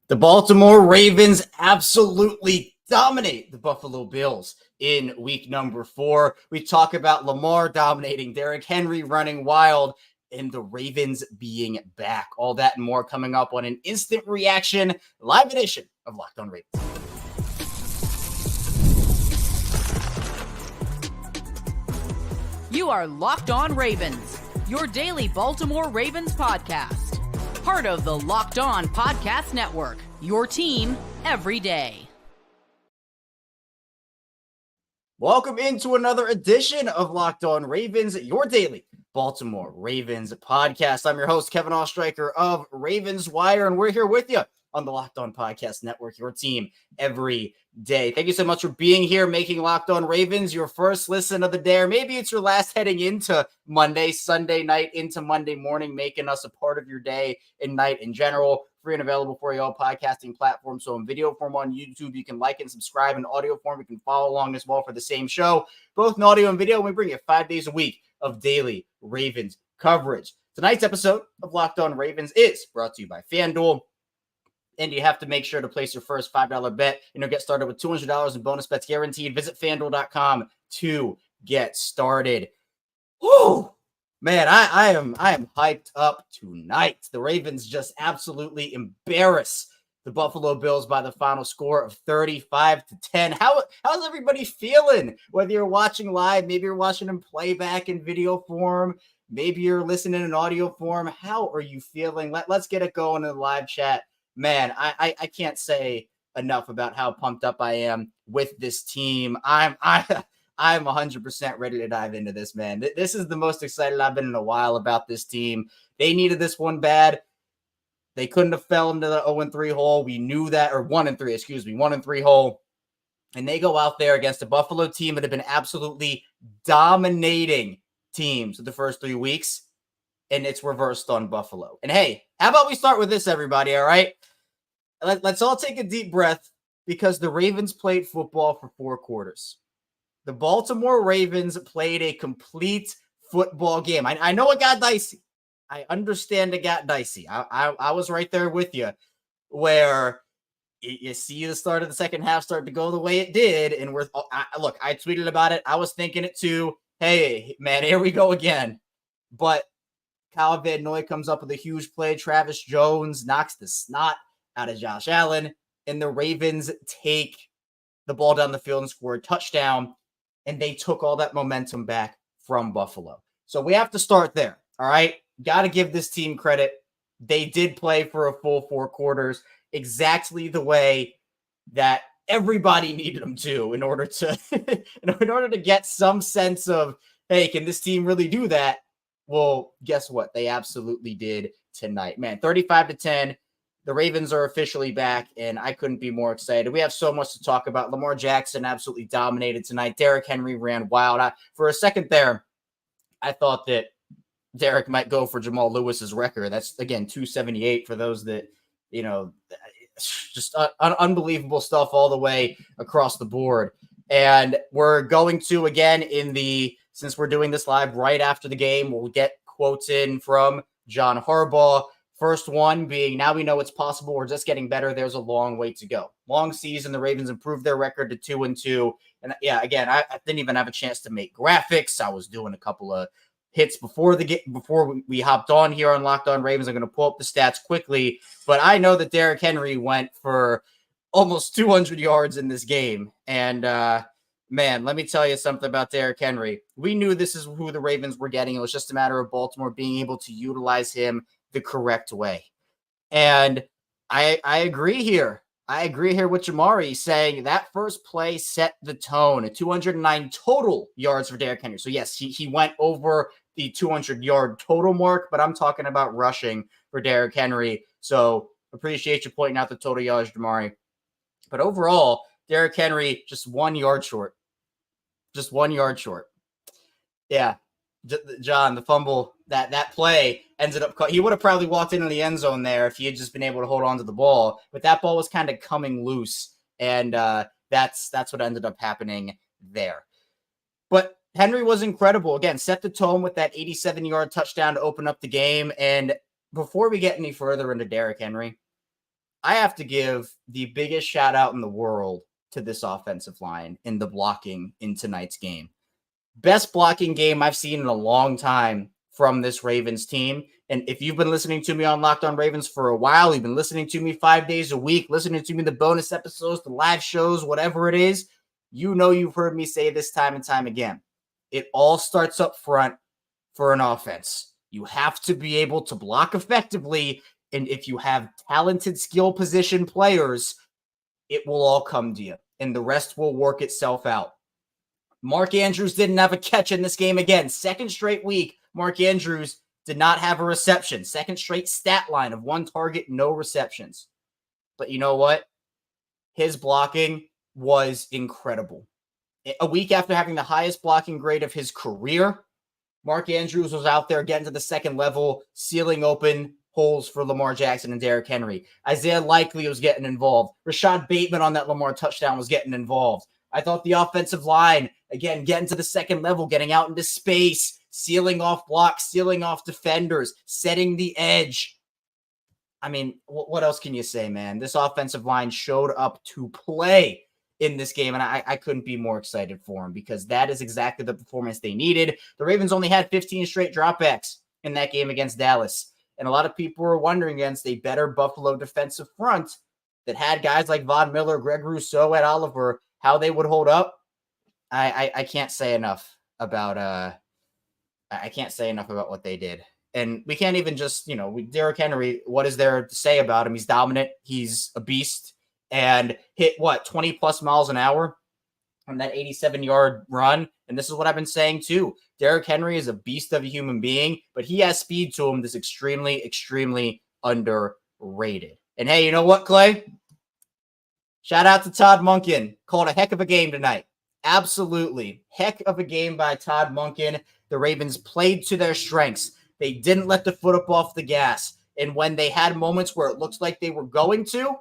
The Baltimore Ravens absolutely dominate the Buffalo Bills in week number 4. We talk about Lamar dominating, Derrick Henry running wild, and the Ravens being back. All that and more coming up on an instant reaction live edition of Locked On Ravens. You are Locked On Ravens, your daily Baltimore Ravens podcast. Part of the Locked On Podcast Network, your team every day. Welcome into another edition of Locked On Ravens, your daily Baltimore Ravens podcast. I'm your host, Kevin Oestreicher of Ravens Wire, and we're here with you on the Locked On Podcast Network, your team every day. Thank you so much for being here, making Locked On Ravens your first listen of the day, or maybe it's your last heading into Monday, Sunday night into Monday morning, making us a part of your day and night in general. Free and available for you all podcasting platforms. So in video form on YouTube, you can like and subscribe. In audio form, you can follow along as well for the same show, both in audio and video. We bring you 5 days a week of daily Ravens coverage. Tonight's episode of Locked On Ravens is brought to you by FanDuel. And you have to make sure to place your first $5 bet. Get started with $200 in bonus bets guaranteed. Visit FanDuel.com to get started. Whew. Man, I am hyped up tonight. The Ravens just absolutely embarrass the Buffalo Bills by the final score of 35-10. How's everybody feeling? Whether you're watching live, maybe you're watching in playback in video form, maybe you're listening in audio form. How are you feeling? Let's get it going in the live chat. Man, I can't say enough about how pumped up I am with this team. I'm 100% ready to dive into this, man. This is the most excited I've been in a while about this team. They needed this one bad. They couldn't have fell into the 0-3 hole. We knew that, or 1-3 hole. And they go out there against a Buffalo team that had been absolutely dominating teams the first 3 weeks, and it's reversed on Buffalo. And hey, how about we start with this, everybody, all right? Let's all take a deep breath, because the Ravens played football for 4 quarters. The Baltimore Ravens played a complete football game. I know it got dicey. I understand it got dicey. I was right there with you, where you see the start of the second half start to go the way it did. And I tweeted about it. I was thinking it too. Hey, man, here we go again. But Kyle Van Noy comes up with a huge play. Travis Jones knocks the snot out of Josh Allen, and the Ravens take the ball down the field and score a touchdown, and they took all that momentum back from Buffalo. So we have to start there, all right? Got to give this team credit. They did play for a full 4 quarters, exactly the way that everybody needed them to in order to get some sense of, hey, can this team really do that? Well, guess what? They absolutely did tonight. Man, 35-10. The Ravens are officially back, and I couldn't be more excited. We have so much to talk about. Lamar Jackson absolutely dominated tonight. Derrick Henry ran wild. For a second there, I thought that Derrick might go for Jamal Lewis's record. That's, again, 278 for those that, just unbelievable stuff all the way across the board. And we're going to, again, since we're doing this live right after the game, we'll get quotes in from John Harbaugh. First one being, now we know it's possible. We're just getting better. There's a long way to go. Long season. The Ravens improved their record to 2-2. And yeah, again, I didn't even have a chance to make graphics. I was doing a couple of hits before we hopped on here on Locked On Ravens. I'm going to pull up the stats quickly, but I know that Derrick Henry went for almost 200 yards in this game. And man, let me tell you something about Derrick Henry. We knew this is who the Ravens were getting. It was just a matter of Baltimore being able to utilize him the correct way. And I agree here. I agree here with Jamari saying that first play set the tone. 209 total yards for Derrick Henry. So yes, he went over the 200-yard total mark, but I'm talking about rushing for Derrick Henry. So appreciate you pointing out the total yards, Jamari. But overall, Derrick Henry just 1 yard short. Just 1 yard short. Yeah. John, the fumble, that play ended up, he would have probably walked into the end zone there if he had just been able to hold on to the ball, but that ball was kind of coming loose, and that's what ended up happening there. But Henry was incredible. Again, set the tone with that 87-yard touchdown to open up the game. And before we get any further into Derrick Henry, I have to give the biggest shout out in the world to this offensive line in the blocking in tonight's game. Best blocking game I've seen in a long time from this Ravens team. And if you've been listening to me on Locked On Ravens for a while, you've been listening to me 5 days a week, listening to me the bonus episodes, the live shows, whatever it is, you know you've heard me say this time and time again. It all starts up front for an offense. You have to be able to block effectively. And if you have talented skill position players, it will all come to you. And the rest will work itself out. Mark Andrews didn't have a catch in this game again. Second straight week, Mark Andrews did not have a reception. Second straight stat line of 1 target, no receptions. But you know what? His blocking was incredible. A week after having the highest blocking grade of his career, Mark Andrews was out there getting to the second level, sealing open holes for Lamar Jackson and Derrick Henry. Isaiah Likely was getting involved. Rashod Bateman on that Lamar touchdown was getting involved. I thought the offensive line, again, getting to the second level, getting out into space, sealing off blocks, sealing off defenders, setting the edge. I mean, what else can you say, man? This offensive line showed up to play in this game, and I couldn't be more excited for him because that is exactly the performance they needed. The Ravens only had 15 straight dropbacks in that game against Dallas, and a lot of people were wondering against a better Buffalo defensive front that had guys like Von Miller, Greg Rousseau, Ed Oliver, how they would hold up. I can't say enough about what they did. And we can't even just, Derrick Henry, what is there to say about him? He's dominant. He's a beast. And hit 20 plus miles an hour on that 87-yard run. And this is what I've been saying too. Derrick Henry is a beast of a human being, but he has speed to him that's extremely, extremely underrated. And hey, you know what, Clay? Shout out to Todd Monken. Called a heck of a game tonight. Absolutely. Heck of a game by Todd Monken. The Ravens played to their strengths. They didn't let the foot up off the gas. And when they had moments where it looked like they were going to,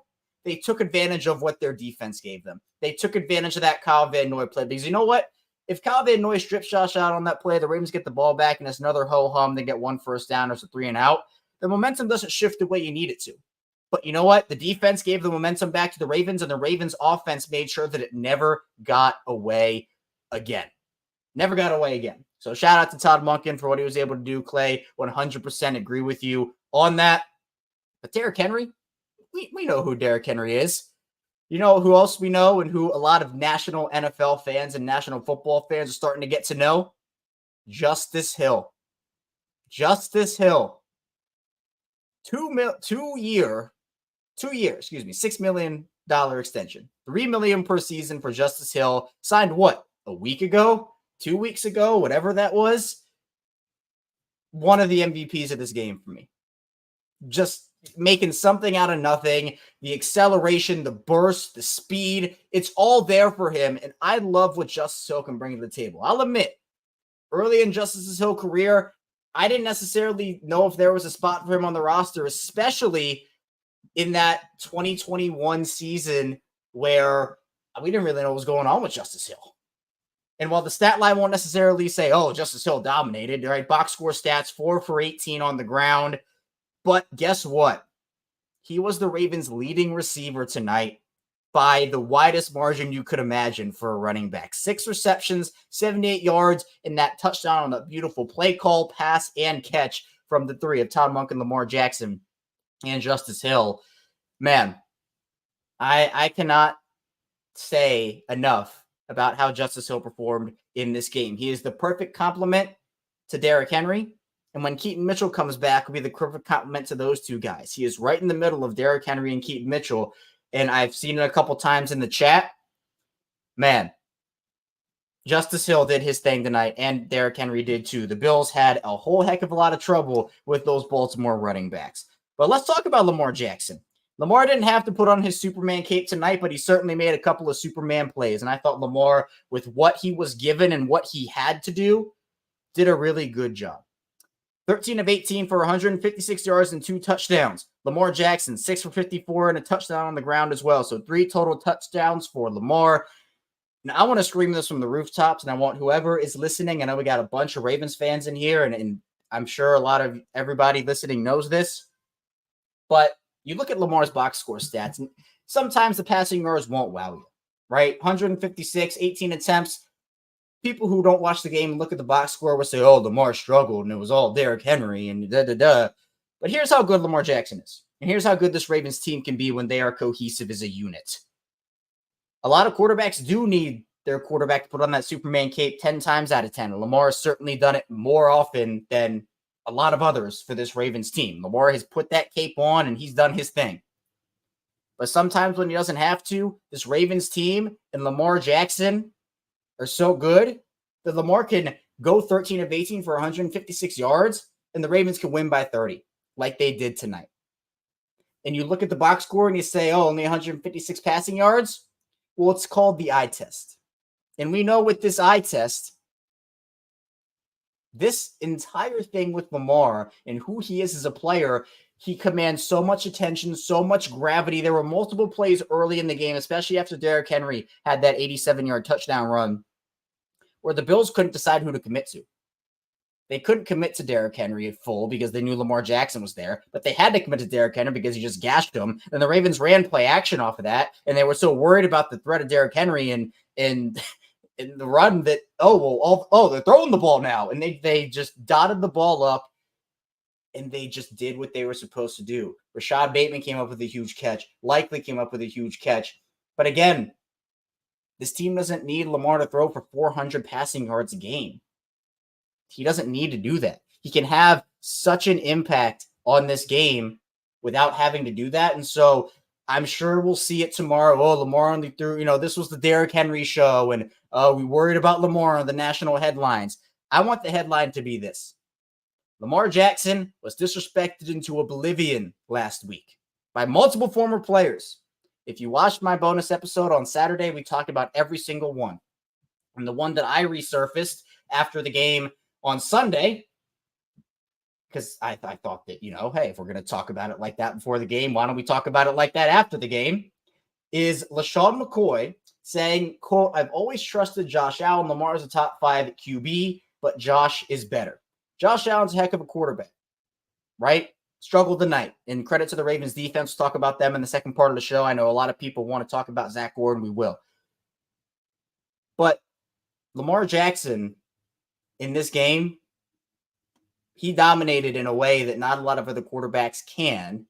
they took advantage of what their defense gave them. They took advantage of that Kyle Van Noy play. Because you know what? If Kyle Van Noy strip Josh out on that play, the Ravens get the ball back and it's another ho-hum. They get 1 first down or it's a 3 and out. The momentum doesn't shift the way you need it to. But you know what? The defense gave the momentum back to the Ravens, and the Ravens offense made sure that it never got away again. Never got away again. So shout out to Todd Monken for what he was able to do, Clay. 100% agree with you on that. But Derrick Henry, we know who Derrick Henry is. You know who else we know and who a lot of national NFL fans and national football fans are starting to get to know? Justice Hill. Justice Hill. 2 year, $6 million extension. $3 million per season for Justice Hill. Signed what? A week ago? 2 weeks ago? Whatever that was. One of the MVPs of this game for me. Just making something out of nothing. The acceleration, the burst, the speed. It's all there for him. And I love what Justice Hill can bring to the table. I'll admit, early in Justice Hill's career, I didn't necessarily know if there was a spot for him on the roster, especially in that 2021 season where we didn't really know what was going on with Justice Hill. And while the stat line won't necessarily say, oh, Justice Hill dominated, right? Box score stats, 4 for 18 on the ground. But guess what? He was the Ravens' leading receiver tonight by the widest margin you could imagine for a running back. 6 receptions, 78 yards, and that touchdown on that beautiful play call, pass, and catch from the 3 of Todd Monken, Lamar Jackson, and Justice Hill. Man, I cannot say enough about how Justice Hill performed in this game. He is the perfect complement to Derrick Henry. And when Keaton Mitchell comes back, will be the perfect complement to those two guys. He is right in the middle of Derrick Henry and Keaton Mitchell. And I've seen it a couple times in the chat. Man, Justice Hill did his thing tonight, and Derrick Henry did too. The Bills had a whole heck of a lot of trouble with those Baltimore running backs. But let's talk about Lamar Jackson. Lamar didn't have to put on his Superman cape tonight, but he certainly made a couple of Superman plays. And I thought Lamar, with what he was given and what he had to do, did a really good job. 13 of 18 for 156 yards and 2 touchdowns. Lamar Jackson, 6 for 54 and a touchdown on the ground as well. So 3 total touchdowns for Lamar. Now, I want to scream this from the rooftops, and I want whoever is listening. I know we got a bunch of Ravens fans in here, and I'm sure a lot of everybody listening knows this. But You look at Lamar's box score stats, and sometimes the passing yards won't wow you, right? 156, 18 attempts. People who don't watch the game and look at the box score will say, oh, Lamar struggled and it was all Derrick Henry and da-da-da. But here's how good Lamar Jackson is. And here's how good this Ravens team can be when they are cohesive as a unit. A lot of quarterbacks do need their quarterback to put on that Superman cape 10 times out of 10. And Lamar has certainly done it more often than a lot of others for this Ravens team. Lamar has put that cape on and he's done his thing. But sometimes when he doesn't have to, this Ravens team and Lamar Jackson are so good that Lamar can go 13 of 18 for 156 yards and the Ravens can win by 30 like they did tonight. And you look at the box score and you say, oh, only 156 passing yards? Well, it's called the eye test. And we know with this eye test, this entire thing with Lamar and who he is as a player, he commands so much attention, so much gravity. There were multiple plays early in the game, especially after Derrick Henry had that 87-yard touchdown run, where the Bills couldn't decide who to commit to. They couldn't commit to Derrick Henry at full because they knew Lamar Jackson was there, but they had to commit to Derrick Henry because he just gashed him. And the Ravens ran play action off of that, and they were so worried about the threat of Derrick Henry and in the run that, they're throwing the ball now. And they just dotted the ball up and they just did what they were supposed to do. Rashod Bateman came up with a huge catch, likely came up with a huge catch. But again, this team doesn't need Lamar to throw for 400 passing yards a game. He doesn't need to do that. He can have such an impact on this game without having to do that. And so I'm sure we'll see it tomorrow. Oh, Lamar only threw, this was the Derrick Henry show, and we worried about Lamar on the national headlines. I want the headline to be this: Lamar Jackson was disrespected into oblivion last week by multiple former players. If you watched my bonus episode on Saturday, we talked about every single one. And the one that I resurfaced after the game on Sunday, because I thought that, hey, if we're going to talk about it like that before the game, why don't we talk about it like that after the game, is LaShawn McCoy saying, quote, I've always trusted Josh Allen. Lamar is a top 5 QB, but Josh is better. Josh Allen's a heck of a quarterback, right? Struggled tonight. And credit to the Ravens defense. We'll talk about them in the second part of the show. I know a lot of people want to talk about Zach Gordon. We will. But Lamar Jackson in this game, he dominated in a way that not a lot of other quarterbacks can.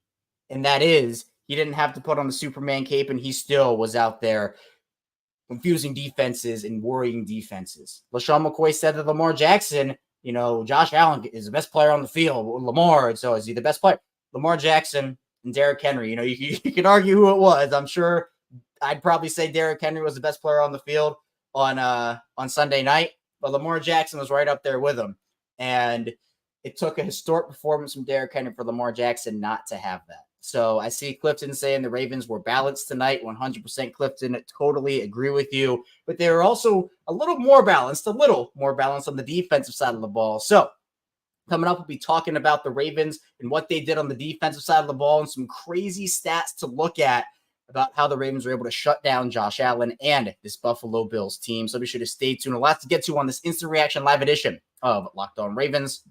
And that is, he didn't have to put on the Superman cape, and he still was out there confusing defenses and worrying defenses. LaShawn McCoy said that Lamar Jackson, Josh Allen is the best player on the field. Lamar, so is he the best player? Lamar Jackson and Derrick Henry, you can argue who it was. I'm sure I'd probably say Derrick Henry was the best player on the field on Sunday night, but Lamar Jackson was right up there with him. And it took a historic performance from Derrick Henry for Lamar Jackson not to have that. So I see Clifton saying the Ravens were balanced tonight. 100% Clifton. Totally agree with you. But they were also a little more balanced on the defensive side of the ball. So coming up, we'll be talking about the Ravens and what they did on the defensive side of the ball and some crazy stats to look at about how the Ravens were able to shut down Josh Allen and this Buffalo Bills team. So be sure to stay tuned. A lot to get to on this instant reaction live edition of Locked On Ravens.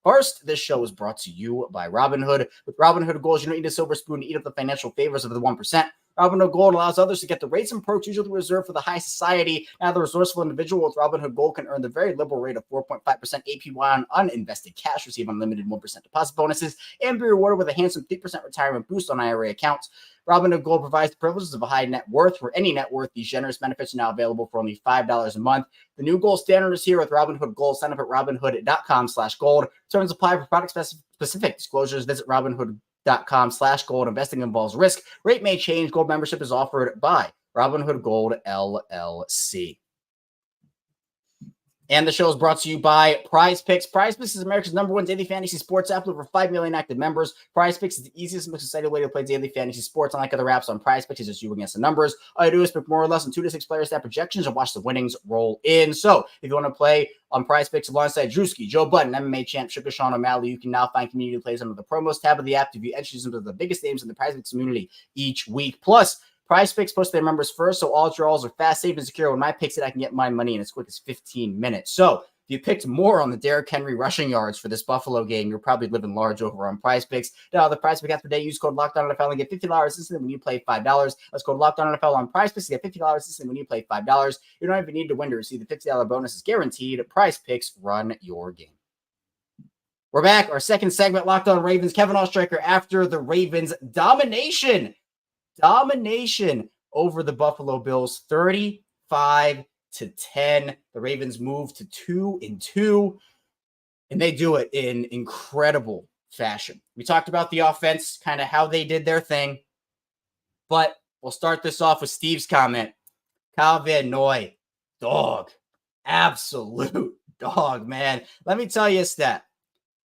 First, this show is brought to you by Robinhood. With Robinhood Gold, you don't need a silver spoon to eat up the financial favors of the 1%. Robinhood Gold allows others to get the rates and perks usually reserved for the high society. Now, the resourceful individual with Robinhood Gold can earn the very liberal rate of 4.5% APY on uninvested cash, receive unlimited 1% deposit bonuses, and be rewarded with a handsome 3% retirement boost on IRA accounts. Robinhood Gold provides the privileges of a high net worth. For any net worth, these generous benefits are now available for only $5 a month. The new gold standard is here with Robinhood Gold. Sign up at robinhood.com/gold. Terms apply for product specific disclosures. Visit robinhood.com/gold. Investing involves risk. Rate may change. Gold membership is offered by Robinhood Gold LLC. And the show is brought to you by PrizePicks. PrizePicks is America's #1 daily fantasy sports app with over 5 million active members. PrizePicks is the easiest and most exciting way to play daily fantasy sports. Unlike other apps on PrizePicks, it's just you against the numbers. All you do is pick more or less than 2 to 6 players stat projections and watch the winnings roll in. So if you want to play on PrizePicks alongside Drewski, Joe Budden, MMA champ Sugar Sean O'Malley, you can now find community plays under the promos tab of the app to view entries into the biggest names in the PrizePicks community each week. Plus, PrizePicks posts their members first, so all draws are fast, safe, and secure. When my picks it, I can get my money in as quick as 15 minutes. So If you picked more on the Derrick Henry rushing yards for this Buffalo game, you're probably living large over on PrizePicks. Now, the PrizePicks app today, use code LOCKEDONNFL and get $50 instantly when you play $5. Let's go to LOCKEDONNFL on PrizePicks and get $50 instantly when you play $5. You don't even need to win to receive the $50 bonus is guaranteed. PrizePicks, run your game. We're back. Our second segment, Locked On Ravens. Kevin Oestreicher after the Ravens domination over the Buffalo Bills, 35-10. The Ravens move to 2-2, and they do it in incredible fashion. We talked about the offense, kind of how they did their thing, but we'll start this off with Steve's comment. Kyle Van Noy, dog, absolute dog, man. Let me tell you a stat.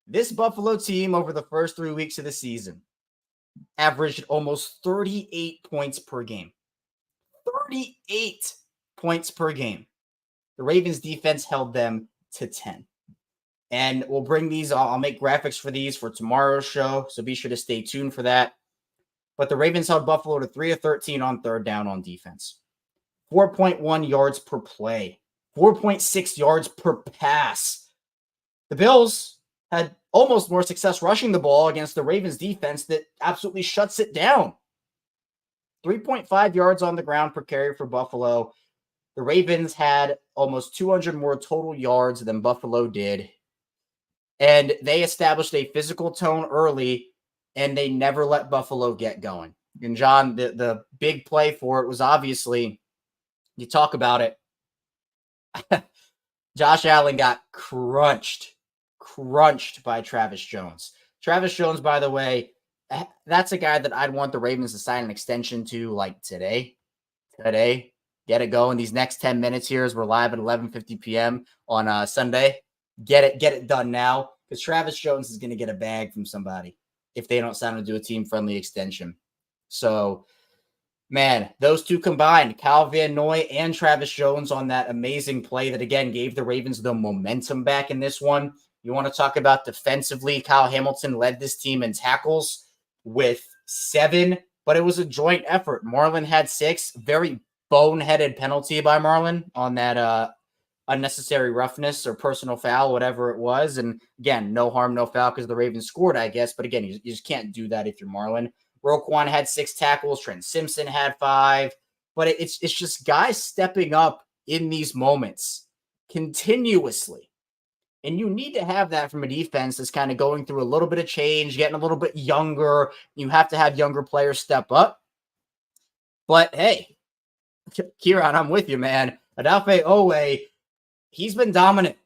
This Buffalo team over the first 3 weeks of the season averaged almost 38 points per game. 38 points per game. The Ravens defense held them to 10. And we'll bring these, I'll make graphics for these for tomorrow's show, so be sure to stay tuned for that. But the Ravens held Buffalo to 3 of 13 on third down on defense. 4.1 yards per play. 4.6 yards per pass. The Bills had almost more success rushing the ball against the Ravens defense that absolutely shuts it down. 3.5 yards on the ground per carry for Buffalo. The Ravens had almost 200 more total yards than Buffalo did. And they established a physical tone early, and they never let Buffalo get going. And John, the big play for it was obviously, you talk about it, Josh Allen got crunched by Travis Jones. Travis Jones, by the way, that's a guy that I'd want the Ravens to sign an extension to like today. Get it going. These next 10 minutes here as we're live at 11:50 p.m. on Sunday. Get it done now, because Travis Jones is going to get a bag from somebody if they don't sign him to do a team-friendly extension. So, man, those two combined, Kyle Van Noy and Travis Jones on that amazing play that, again, gave the Ravens the momentum back in this one. You want to talk about defensively, Kyle Hamilton led this team in tackles with 7, but it was a joint effort. Marlon had 6, very boneheaded penalty by Marlon on that unnecessary roughness or personal foul, whatever it was. And again, no harm, no foul because the Ravens scored, I guess. But again, you just can't do that if you're Marlon. Roquan had 6 tackles. Trent Simpson had 5. But it's just guys stepping up in these moments continuously. And you need to have that from a defense that's kind of going through a little bit of change, getting a little bit younger. You have to have younger players step up. But hey, Kieran, I'm with you, man. Odafe Owe, he's been dominant.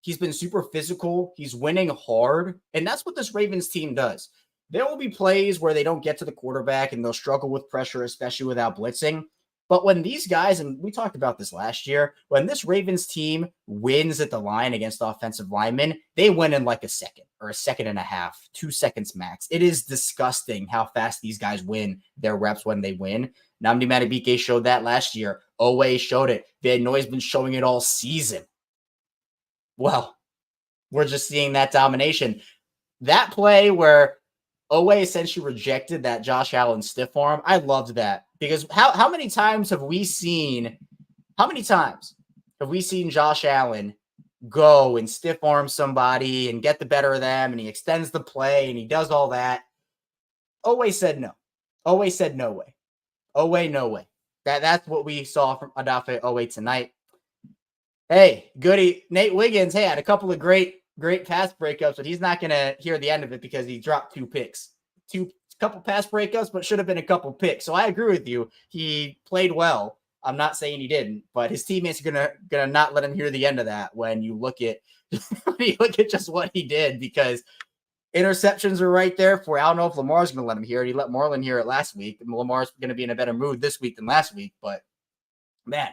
He's been super physical. He's winning hard. And that's what this Ravens team does. There will be plays where they don't get to the quarterback and they'll struggle with pressure, especially without blitzing. But when these guys, and we talked about this last year, when this Ravens team wins at the line against offensive linemen, they win in like a second or a second and a half, 2 seconds max. It is disgusting how fast these guys win their reps when they win. Nnamdi Madubuike showed that last year. Owe showed it. Van Noy's been showing it all season. Well, we're just seeing that domination. That play where Owe essentially rejected that Josh Allen stiff arm, I loved that. Because how many times have we seen Josh Allen go and stiff arm somebody and get the better of them and he extends the play and he does all that? Owe said no. Owe said no way. Owe, no way. That's what we saw from Odafe Owe tonight. Hey, goody. Nate Wiggins, had a couple of great pass breakups, but he's not going to hear the end of it because he dropped 2 picks. Couple pass breakups, but should have been a couple picks. So I agree with you. He played well. I'm not saying he didn't, but his teammates are gonna not let him hear the end of that when you look at just what he did, because interceptions are right there for. I don't know if Lamar's gonna let him hear it. He let Marlon hear it last week. And Lamar's gonna be in a better mood this week than last week. But man,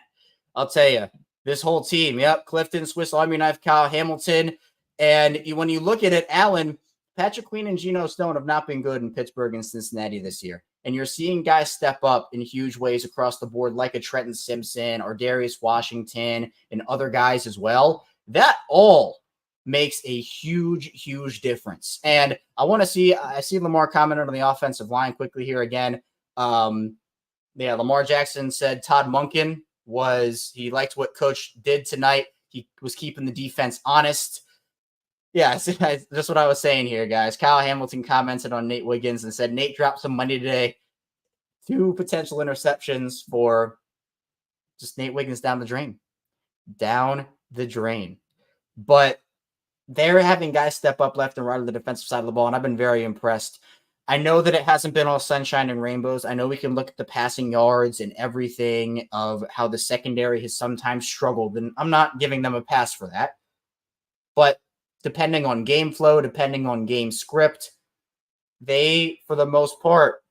I'll tell you, this whole team, yep, Clifton, Swiss Army Knife, Kyle Hamilton, and when you look at it, Allen, Patrick Queen and Geno Stone have not been good in Pittsburgh and Cincinnati this year. And you're seeing guys step up in huge ways across the board, like a Trenton Simpson or Darius Washington and other guys as well. That all makes a huge, huge difference. And I see Lamar commented on the offensive line quickly here again. Lamar Jackson said Todd Monken he liked what Coach did tonight. He was keeping the defense honest. Yeah, that's what I was saying here, guys. Kyle Hamilton commented on Nate Wiggins and said, Nate dropped some money today. 2 potential interceptions for just Nate Wiggins down the drain. Down the drain. But they're having guys step up left and right on the defensive side of the ball, and I've been very impressed. I know that it hasn't been all sunshine and rainbows. I know we can look at the passing yards and everything of how the secondary has sometimes struggled, and I'm not giving them a pass for that. But depending on game flow, depending on game script, they, for the most part,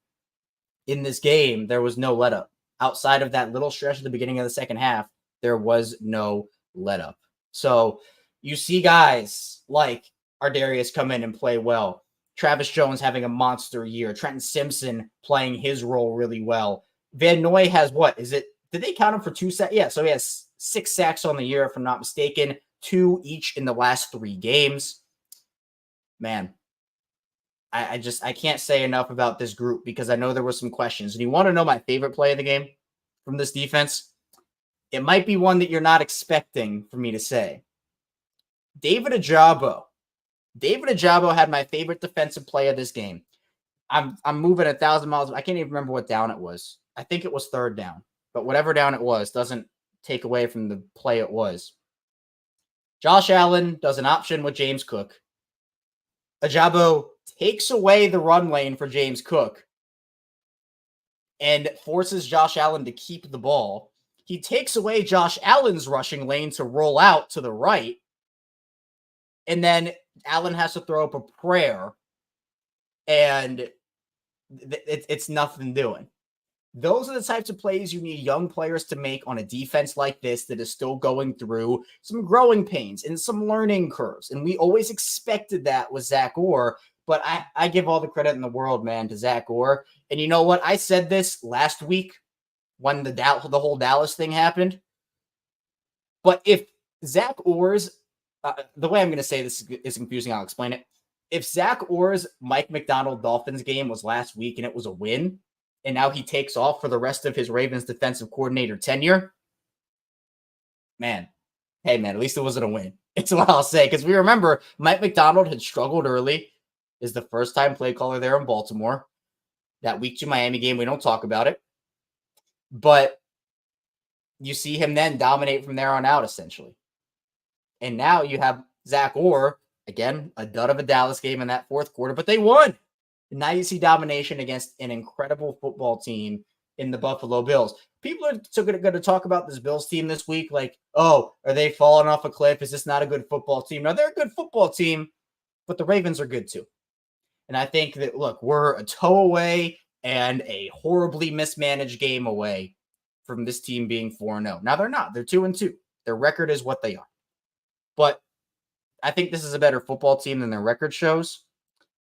in this game, there was no let up. Outside of that little stretch at the beginning of the second half, there was no let up. So you see guys like Ardarius come in and play well. Travis Jones having a monster year. Trenton Simpson playing his role really well. Van Noy has did they count him for 2 sacks? Yeah, so he has 6 sacks on the year, if I'm not mistaken. 2 each in the last 3 games. Man, I can't say enough about this group because I know there were some questions. And you want to know my favorite play of the game from this defense? It might be one that you're not expecting for me to say. David Ojabo. David Ojabo had my favorite defensive play of this game. I'm moving 1,000 miles. I can't even remember what down it was. I think it was 3rd down. But whatever down it was doesn't take away from the play it was. Josh Allen does an option with James Cook. Ojabo takes away the run lane for James Cook and forces Josh Allen to keep the ball. He takes away Josh Allen's rushing lane to roll out to the right. And then Allen has to throw up a prayer, and it's nothing doing. Those are the types of plays you need young players to make on a defense like this that is still going through some growing pains and some learning curves. And we always expected that with Zach Orr, but I give all the credit in the world, man, to Zach Orr. And you know what? I said this last week when the whole Dallas thing happened. But if Zach Orr's the way I'm going to say this is confusing. I'll explain it. If Zach Orr's Mike McDonald Dolphins game was last week and it was a win, and now he takes off for the rest of his Ravens defensive coordinator tenure, man, hey, man, at least it wasn't a win. It's what I'll say. Because we remember Mike McDonald had struggled early. Is the first time play caller there in Baltimore. That week 2 Miami game, we don't talk about it. But you see him then dominate from there on out, essentially. And now you have Zach Orr, again, a dud of a Dallas game in that 4th quarter, but they won. And now you see domination against an incredible football team in the Buffalo Bills. People are going to talk about this Bills team this week like, oh, are they falling off a cliff? Is this not a good football team? No, they're a good football team, but the Ravens are good too. And I think that, look, we're a toe away and a horribly mismanaged game away from this team being 4-0. Now they're not. They're 2-2. Their record is what they are. But I think this is a better football team than their record shows.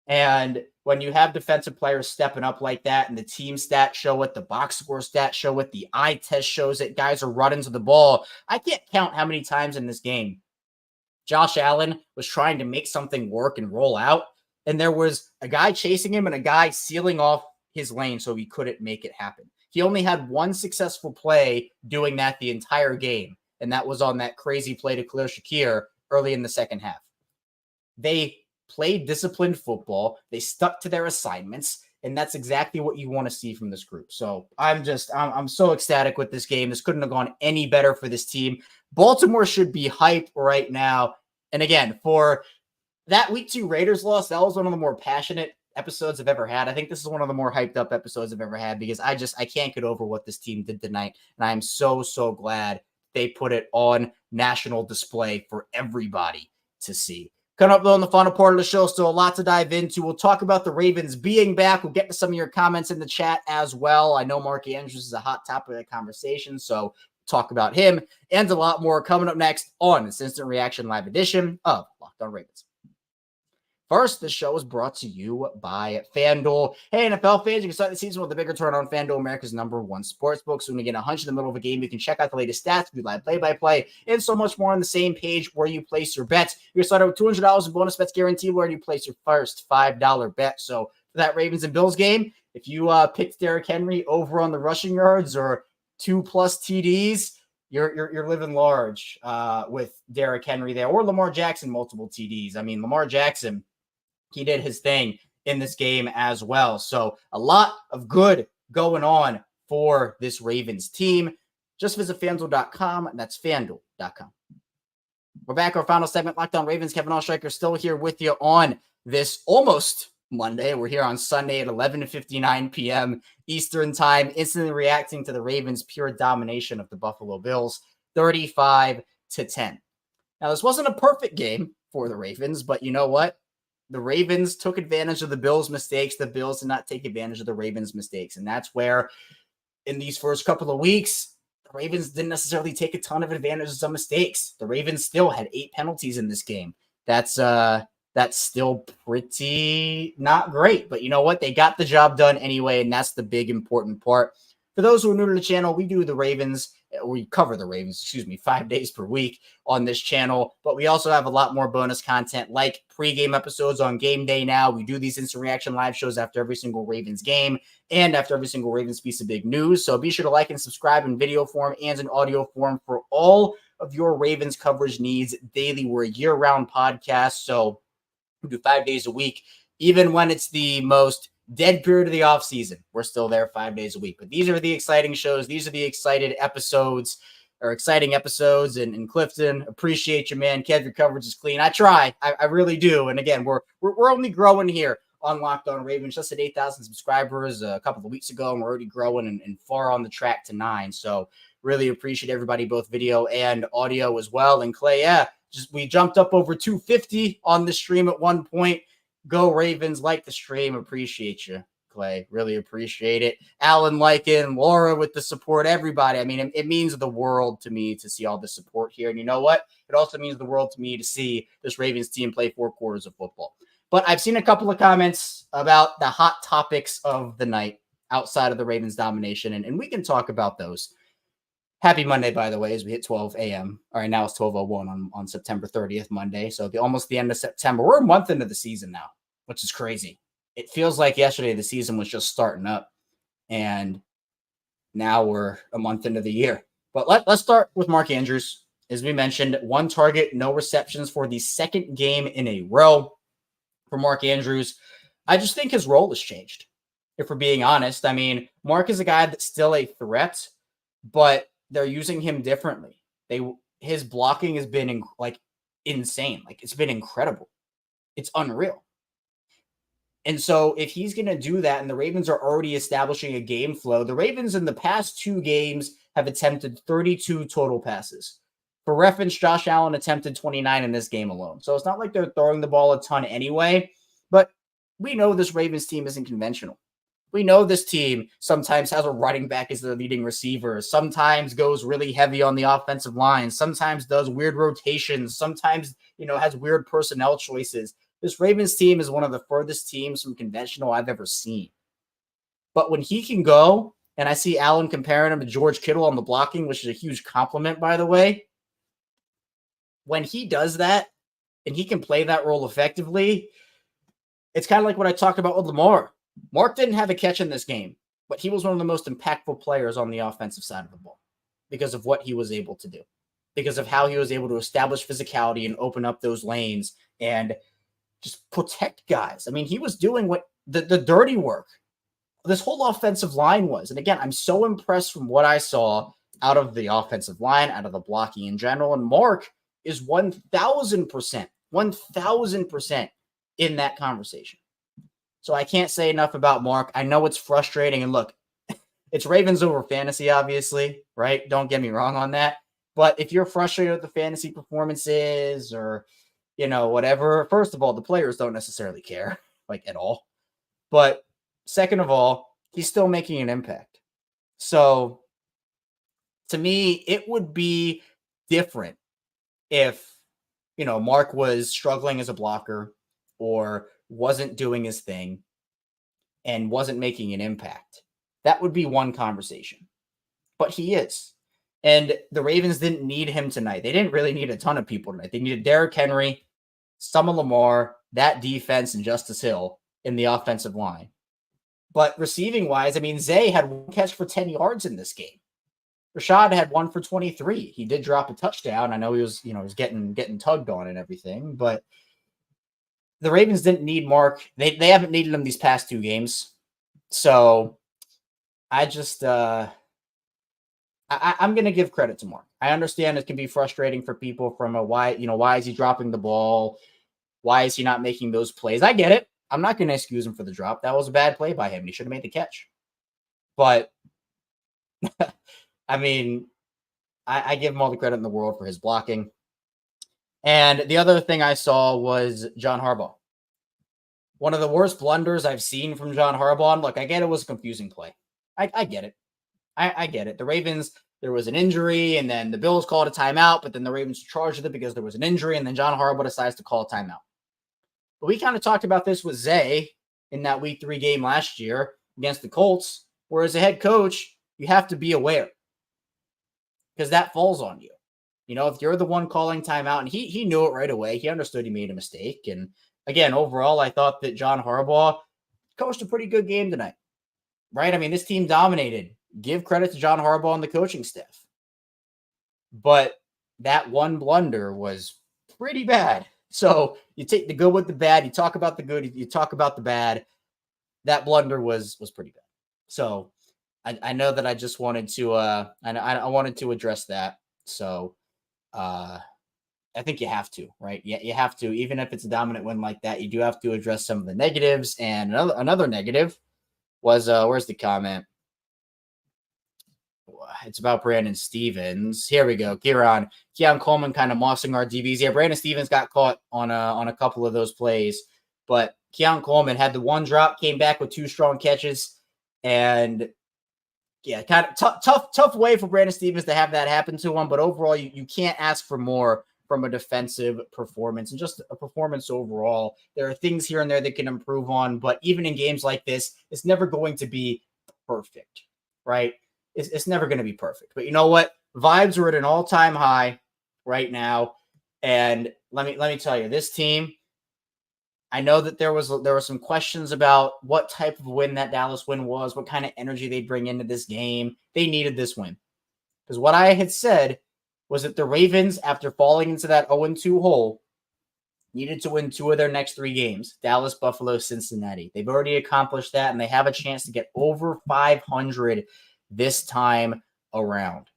And when you have defensive players stepping up like that and the team stats show it, the box score stats show it, the eye test shows it, guys are running to the ball. I can't count how many times in this game Josh Allen was trying to make something work and roll out, and there was a guy chasing him and a guy sealing off his lane so he couldn't make it happen. He only had 1 successful play doing that the entire game. And that was on that crazy play to Khalil Shakir early in the second half. They played disciplined football. They stuck to their assignments. And that's exactly what you want to see from this group. So I'm so ecstatic with this game. This couldn't have gone any better for this team. Baltimore should be hyped right now. And again, for that week 2 Raiders loss, that was one of the more passionate episodes I've ever had. I think this is one of the more hyped up episodes I've ever had because I can't get over what this team did tonight. And I'm so glad they put it on national display for everybody to see. Coming up, though, in the final part of the show, still a lot to dive into. We'll talk about the Ravens being back. We'll get to some of your comments in the chat as well. I know Mark Andrews is a hot topic of conversation, so talk about him and a lot more coming up next on this Instant Reaction Live edition of Locked On Ravens. First, this show is brought to you by FanDuel. Hey, NFL fans, you can start the season with a bigger turn on FanDuel, America's #1 sportsbook. So when you get a hunch in the middle of a game, you can check out the latest stats, do live play-by-play, and so much more on the same page where you place your bets. You can start out with $200 in bonus bets guaranteed where you place your first $5 bet. So for that Ravens and Bills game, if you picked Derrick Henry over on the rushing yards or 2+ TDs, you're living large with Derrick Henry there, or Lamar Jackson, multiple TDs. I mean, Lamar Jackson, he did his thing in this game as well. So a lot of good going on for this Ravens team. Just visit FanDuel.com. That's FanDuel.com. We're back. Our final segment, Locked On Ravens. Kevin Oestreicher still here with you on this almost Monday. We're here on Sunday at 11:59 p.m. Eastern time, instantly reacting to the Ravens' pure domination of the Buffalo Bills, 35-10. Now, this wasn't a perfect game for the Ravens, but you know what? The Ravens took advantage of the Bills' mistakes. The Bills did not take advantage of the Ravens' mistakes. And that's where, in these first couple of weeks, the Ravens didn't necessarily take a ton of advantage of some mistakes. The Ravens still had 8 penalties in this game. That's still pretty not great. But you know what? They got the job done anyway, and that's the big important part. For those who are new to the channel, we cover the Ravens, 5 days per week on this channel. But we also have a lot more bonus content like pregame episodes on game day now. We do these instant reaction live shows after every single Ravens game and after every single Ravens piece of big news. So be sure to like and subscribe in video form and in audio form for all of your Ravens coverage needs daily. We're a year-round podcast, so we do 5 days a week, even when it's the most dead period of the offseason. We're still there 5 days a week. But these are the exciting shows. These are the exciting episodes. And Clifton, appreciate you, man. Kev, your coverage is clean. I try. I really do. And again, we're only growing here on Locked On Ravens. Just at 8,000 subscribers a couple of weeks ago, and we're already growing and far on the track to 9. So really appreciate everybody, both video and audio as well. And Clay, we jumped up over 250 on the stream at one point. Go Ravens, like the stream. Appreciate you, Clay. Really appreciate it. Alan liking, Laura with the support, everybody. I mean, it means the world to me to see all the support here. And you know what? It also means the world to me to see this Ravens team play 4 quarters of football. But I've seen a couple of comments about the hot topics of the night outside of the Ravens domination, and we can talk about those. Happy Monday, by the way, as we hit 12 a.m. All right, now it's 12:01 on September 30th, Monday. So almost the end of September. We're a month into the season now, which is crazy. It feels like yesterday the season was just starting up, and now we're a month into the year. But let's start with Mark Andrews. As we mentioned, 1 target, no receptions for the second game in a row for Mark Andrews. I just think his role has changed, if we're being honest. I mean, Mark is a guy that's still a threat, but they're using him differently. His blocking has been insane. It's been incredible. It's unreal. And so if he's going to do that, and the Ravens are already establishing a game flow, the Ravens in the past 2 games have attempted 32 total passes. For reference, Josh Allen attempted 29 in this game alone. So it's not like they're throwing the ball a ton anyway, but we know this Ravens team isn't conventional. We know this team sometimes has a running back as their leading receiver, sometimes goes really heavy on the offensive line, sometimes does weird rotations, sometimes, has weird personnel choices. This Ravens team is one of the furthest teams from conventional I've ever seen. But when he can go, and I see Allen comparing him to George Kittle on the blocking, which is a huge compliment, by the way. When he does that, and he can play that role effectively, it's kind of like what I talked about with Lamar. Mark didn't have a catch in this game, but he was one of the most impactful players on the offensive side of the ball because of what he was able to do, because of how he was able to establish physicality and open up those lanes and just protect guys. I mean, he was doing what the dirty work this whole offensive line was. And again, I'm so impressed from what I saw out of the offensive line, out of the blocking in general. And Mark is 1,000% in that conversation. So I can't say enough about Mark. I know it's frustrating. And look, it's Ravens over fantasy, obviously, right? Don't get me wrong on that. But if you're frustrated with the fantasy performances or, whatever, first of all, the players don't necessarily care, at all. But second of all, he's still making an impact. So to me, it would be different if, Mark was struggling as a blocker or wasn't doing his thing and wasn't making an impact. That would be one conversation. But he is. And the Ravens didn't need him tonight. They didn't really need a ton of people tonight. They needed Derrick Henry, some of Lamar, that defense, and Justice Hill in the offensive line. But receiving-wise, Zay had 1 catch for 10 yards in this game. Rashod had 1 for 23. He did drop a touchdown. I know he was, was getting tugged on and everything, but the Ravens didn't need Mark. They haven't needed him these past 2 games. So I just I'm going to give credit to Mark. I understand it can be frustrating for people from why is he dropping the ball? Why is he not making those plays? I get it. I'm not going to excuse him for the drop. That was a bad play by him. He should have made the catch. But I mean, I give him all the credit in the world for his blocking. And the other thing I saw was John Harbaugh. One of the worst blunders I've seen from John Harbaugh. And look, I get it was a confusing play. I get it. I get it. The Ravens, there was an injury, and then the Bills called a timeout, but then the Ravens charged it because there was an injury, and then John Harbaugh decides to call a timeout. But we kind of talked about this with Zay in that Week 3 game last year against the Colts, where as a head coach, you have to be aware because that falls on you. If you're the one calling timeout, and he knew it right away. He understood he made a mistake. And again, overall, I thought that John Harbaugh coached a pretty good game tonight, right? I mean, this team dominated. Give credit to John Harbaugh and the coaching staff. But that one blunder was pretty bad. So you take the good with the bad. You talk about the good. You talk about the bad. That blunder was pretty bad. So I know that I just wanted to I wanted to address that. So I think you have to, right? Yeah, you have to. Even if it's a dominant win like that, you do have to address some of the negatives. And another negative was where's the comment? It's about Brandon Stevens. Here we go. Keon Coleman kind of mossing our DBs. Yeah, Brandon Stevens got caught on a couple of those plays, but Keon Coleman had the one drop, came back with 2 strong catches, and yeah, kind of tough way for Brandon Stevens to have that happen to him. But overall, you can't ask for more from a defensive performance and just a performance overall. There are things here and there that can improve on, but even in games like this, it's never going to be perfect, right? It's never going to be perfect. But you know what? Vibes are at an all-time high right now. And let me tell you, this team, I know that there were some questions about what type of win that Dallas win was, what kind of energy they'd bring into this game. They needed this win. Because what I had said was that the Ravens, after falling into that 0-2 hole, needed to win 2 of their next 3 games, Dallas, Buffalo, Cincinnati. They've already accomplished that, and they have a chance to get over 500 this time around.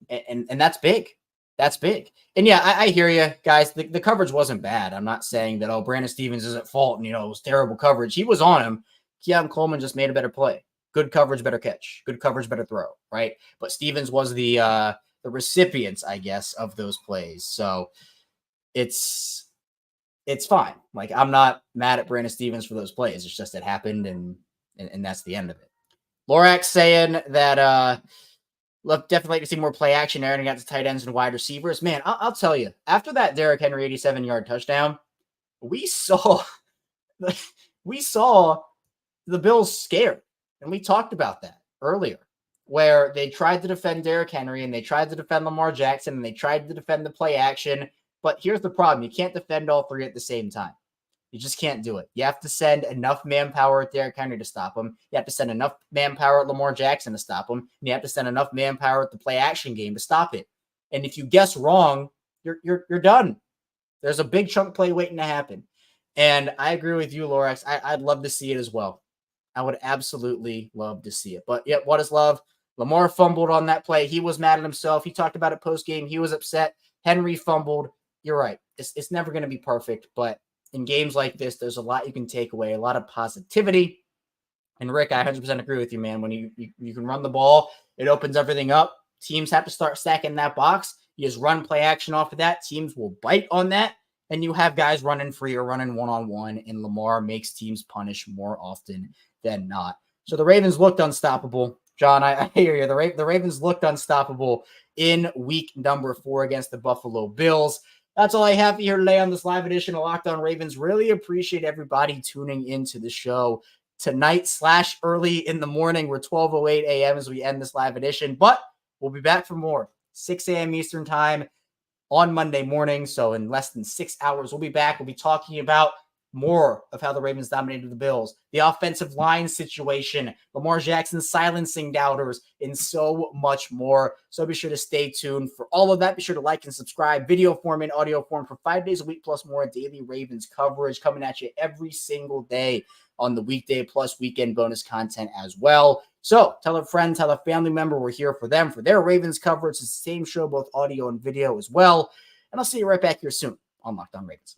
And that's big. That's big. And yeah, I hear you guys. The coverage wasn't bad. I'm not saying that, Brandon Stevens is at fault and, it was terrible coverage. He was on him. Keon Coleman just made a better play. Good coverage, better catch. Good coverage, better throw, right? But Stevens was the recipients, I guess, of those plays. So it's fine. Like, I'm not mad at Brandon Stevens for those plays. It's just it happened, and that's the end of it. Lorax saying that definitely like to see more play action airing out to tight ends and wide receivers. Man, I'll tell you, after that Derrick Henry 87-yard touchdown, we saw the Bills scared. And we talked about that earlier, where they tried to defend Derrick Henry and they tried to defend Lamar Jackson and they tried to defend the play action. But here's the problem. You can't defend all 3 at the same time. You just can't do it. You have to send enough manpower at Derrick Henry to stop him. You have to send enough manpower at Lamar Jackson to stop him. And you have to send enough manpower at the play action game to stop it. And if you guess wrong, you're done. There's a big chunk play waiting to happen. And I agree with you, Lorax. I'd love to see it as well. I would absolutely love to see it. But yet, what is love? Lamar fumbled on that play. He was mad at himself. He talked about it post-game. He was upset. Henry fumbled. You're right. It's never going to be perfect, but in games like this, there's a lot you can take away, a lot of positivity. And Rick, I 100% agree with you, man. When you can run the ball, it opens everything up. Teams have to start stacking that box. You just run play action off of that. Teams will bite on that. And you have guys running free or running one-on-one, and Lamar makes teams punish more often than not. So the Ravens looked unstoppable. John, I hear you. The Ravens looked unstoppable in week number 4 against the Buffalo Bills. That's all I have here today on this live edition of Locked On Ravens. Really appreciate everybody tuning into the show tonight / early in the morning. We're 12:08 a.m. as we end this live edition, but we'll be back for more 6 a.m. Eastern time on Monday morning. So in less than 6 hours, we'll be back. We'll be talking about more of how the Ravens dominated the Bills, the offensive line situation, Lamar Jackson silencing doubters, and so much more. So be sure to stay tuned for all of that. Be sure to like and subscribe, video form and audio form, for 5 days a week plus more daily Ravens coverage coming at you every single day on the weekday plus weekend bonus content as well. So tell a friend, tell a family member we're here for them, for their Ravens coverage. It's the same show, both audio and video as well. And I'll see you right back here soon on Locked On Ravens.